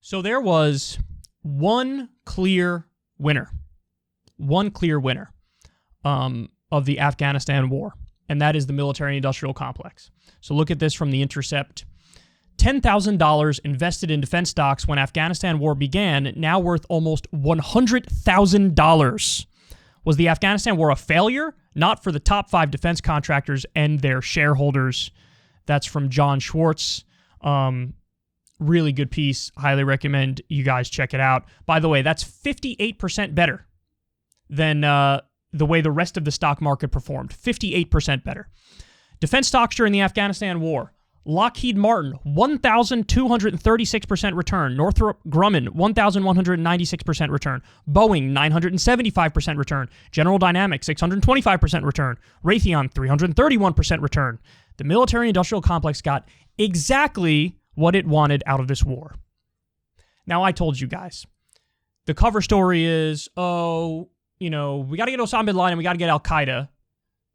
So there was one clear winner of the Afghanistan War, and that is the military-industrial complex. So look at this from The Intercept. $10,000 invested in defense stocks when Afghanistan War began, now worth almost $100,000. Was the Afghanistan War a failure? Not for the top 5 defense contractors and their shareholders. That's from John Schwartz. Really good piece. Highly recommend you guys check it out. By the way, that's 58% better than the way the rest of the stock market performed. 58% better. Defense stocks during the Afghanistan War. Lockheed Martin, 1,236% return. Northrop Grumman, 1,196% return. Boeing, 975% return. General Dynamics, 625% return. Raytheon, 331% return. The military-industrial complex got exactly what it wanted out of this war. Now, I told you guys, the cover story is, we got to get Osama bin Laden, we got to get Al-Qaeda.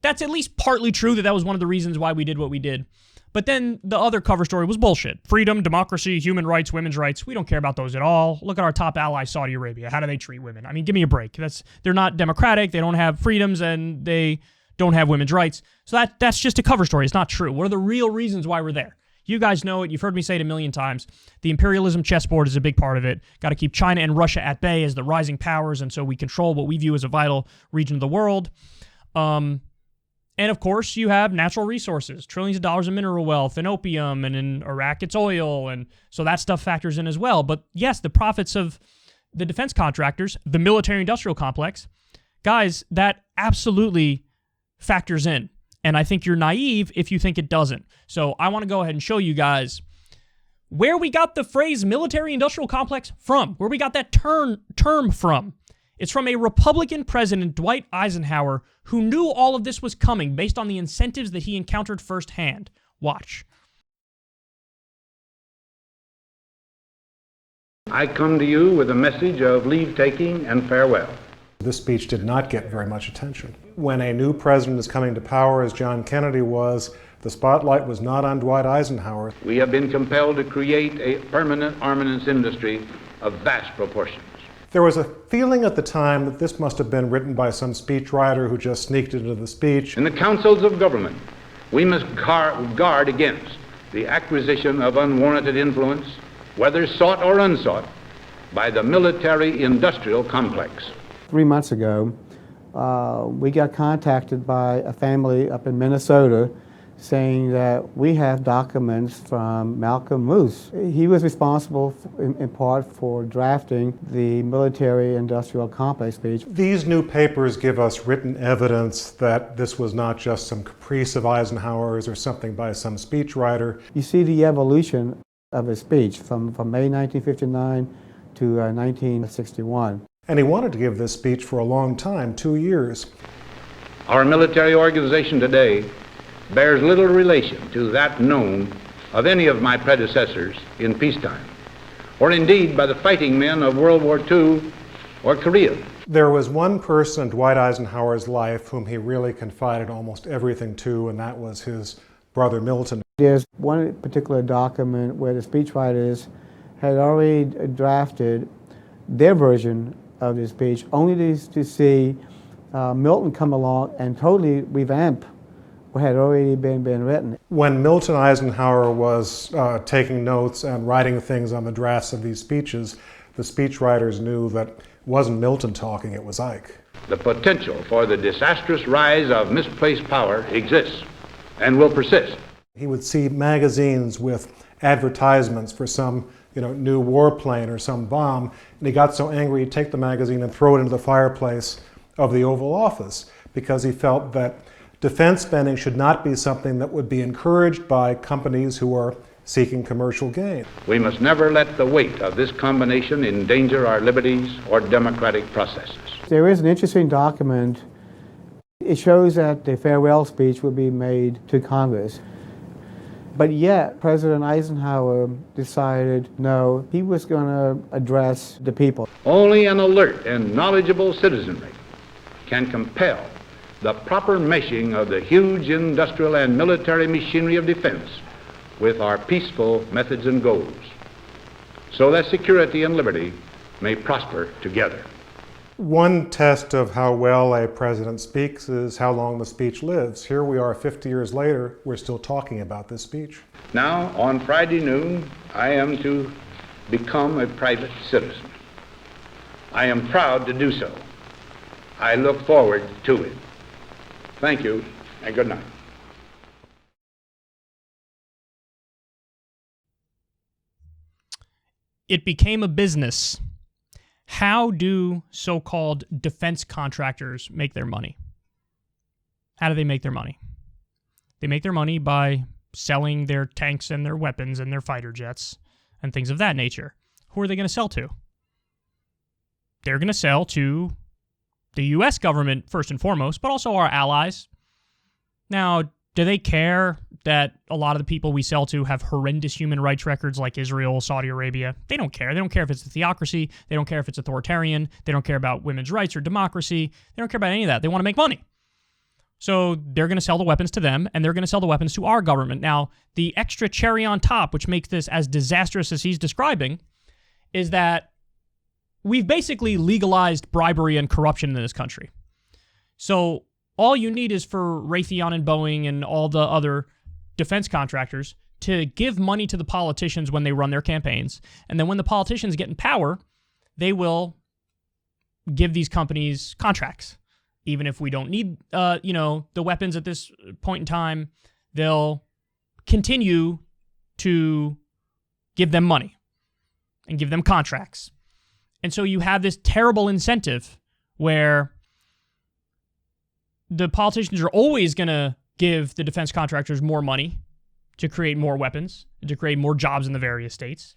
That's at least partly true that was one of the reasons why we did what we did. But then the other cover story was bullshit. Freedom, democracy, human rights, women's rights. We don't care about those at all. Look at our top ally, Saudi Arabia. How do they treat women? I mean, give me a break. They're not democratic. They don't have freedoms, and they don't have women's rights. So that's just a cover story. It's not true. What are the real reasons why we're there? You guys know it. You've heard me say it a million times. The imperialism chessboard is a big part of it. Got to keep China and Russia at bay as the rising powers, and so we control what we view as a vital region of the world. And of course, you have natural resources, trillions of dollars in mineral wealth and opium, and in Iraq, it's oil, and so that stuff factors in as well. But yes, the profits of the defense contractors, the military-industrial complex, guys, that absolutely factors in. And I think you're naive if you think it doesn't. So I want to go ahead and show you guys where we got the phrase military-industrial complex from, where we got that term from. It's from a Republican president, Dwight Eisenhower, who knew all of this was coming based on the incentives that he encountered firsthand. Watch. I come to you with a message of leave-taking and farewell. This speech did not get very much attention. When a new president is coming to power, as John Kennedy was, the spotlight was not on Dwight Eisenhower. We have been compelled to create a permanent armaments industry of vast proportions. There was a feeling at the time that this must have been written by some speechwriter who just sneaked into the speech. In the councils of government, we must guard against the acquisition of unwarranted influence, whether sought or unsought, by the military-industrial complex. 3 months ago, we got contacted by a family up in Minnesota saying that we have documents from Malcolm Moose. He was responsible in part for drafting the military-industrial complex speech. These new papers give us written evidence that this was not just some caprice of Eisenhower's or something by some speechwriter. You see the evolution of his speech from May 1959 to 1961. And he wanted to give this speech for a long time, 2 years. Our military organization today bears little relation to that known of any of my predecessors in peacetime, or indeed by the fighting men of World War II or Korea. There was one person in Dwight Eisenhower's life whom he really confided almost everything to, and that was his brother Milton. There's one particular document where the speechwriters had already drafted their version of the speech, only to see Milton come along and totally revamp what had already been written. When Milton Eisenhower was taking notes and writing things on the drafts of these speeches, the speechwriters knew that it wasn't Milton talking, it was Ike. The potential for the disastrous rise of misplaced power exists and will persist. He would see magazines with advertisements for some new warplane or some bomb, and he got so angry he'd take the magazine and throw it into the fireplace of the Oval Office because he felt that defense spending should not be something that would be encouraged by companies who are seeking commercial gain. We must never let the weight of this combination endanger our liberties or democratic processes. There is an interesting document. It shows that the farewell speech will be made to Congress. But yet, President Eisenhower decided, no, he was going to address the people. Only an alert and knowledgeable citizenry can compel the proper meshing of the huge industrial and military machinery of defense with our peaceful methods and goals. so that security and liberty may prosper together. One test of how well a president speaks is how long the speech lives. Here we are 50 years later, we're still talking about this speech. Now, on Friday noon, I am to become a private citizen. I am proud to do so. I look forward to it. Thank you, and good night. It became a business. How do so-called defense contractors make their money? How do they make their money? They make their money by selling their tanks and their weapons and their fighter jets and things of that nature. Who are they going to sell to? They're going to sell to the U.S. government first and foremost, but also our allies. Now, do they care that a lot of the people we sell to have horrendous human rights records like Israel, Saudi Arabia? They don't care. They don't care if it's a theocracy. They don't care if it's authoritarian. They don't care about women's rights or democracy. They don't care about any of that. They want to make money. So they're going to sell the weapons to them, and they're going to sell the weapons to our government. Now, the extra cherry on top, which makes this as disastrous as he's describing, is that we've basically legalized bribery and corruption in this country. So all you need is for Raytheon and Boeing and all the other defense contractors to give money to the politicians when they run their campaigns. And then when the politicians get in power, they will give these companies contracts. Even if we don't need, the weapons at this point in time, they'll continue to give them money and give them contracts. And so you have this terrible incentive where the politicians are always going to give the defense contractors more money to create more weapons and to create more jobs in the various states.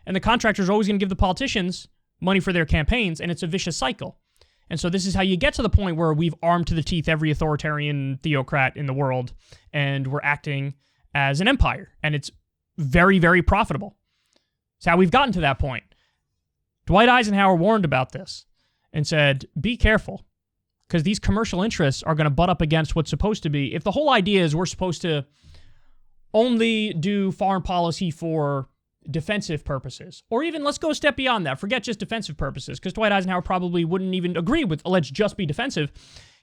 And the contractors are always going to give the politicians money for their campaigns, and it's a vicious cycle. And so this is how you get to the point where we've armed to the teeth every authoritarian theocrat in the world, and we're acting as an empire. And it's very, very profitable. It's how we've gotten to that point. Dwight Eisenhower warned about this and said, be careful, because these commercial interests are going to butt up against what's supposed to be. If the whole idea is we're supposed to only do foreign policy for defensive purposes, or even let's go a step beyond that, forget just defensive purposes, because Dwight Eisenhower probably wouldn't even agree with let's just be defensive.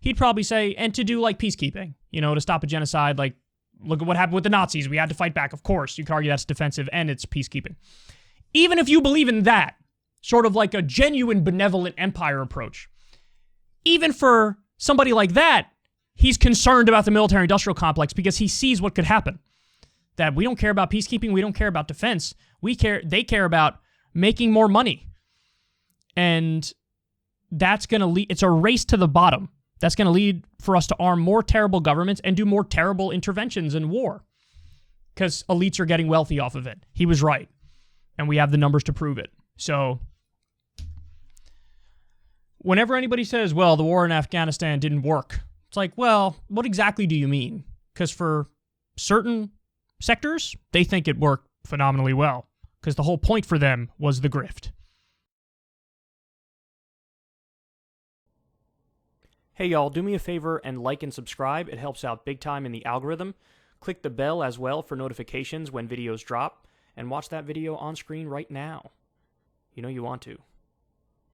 He'd probably say, and to do like peacekeeping, to stop a genocide, like look at what happened with the Nazis. We had to fight back. Of course, you could argue that's defensive and it's peacekeeping. Even if you believe in that, sort of like a genuine benevolent empire approach, even for somebody like that, he's concerned about the military-industrial complex because he sees what could happen. That we don't care about peacekeeping, we don't care about defense. They care about making more money. And that's going to lead, it's a race to the bottom. That's going to lead for us to arm more terrible governments and do more terrible interventions in war. Because elites are getting wealthy off of it. He was right. And we have the numbers to prove it. So whenever anybody says, well, the war in Afghanistan didn't work, it's like, well, what exactly do you mean? Because for certain sectors, they think it worked phenomenally well, because the whole point for them was the grift. Hey y'all, do me a favor and like and subscribe. It helps out big time in the algorithm. Click the bell as well for notifications when videos drop, and watch that video on screen right now. You know you want to.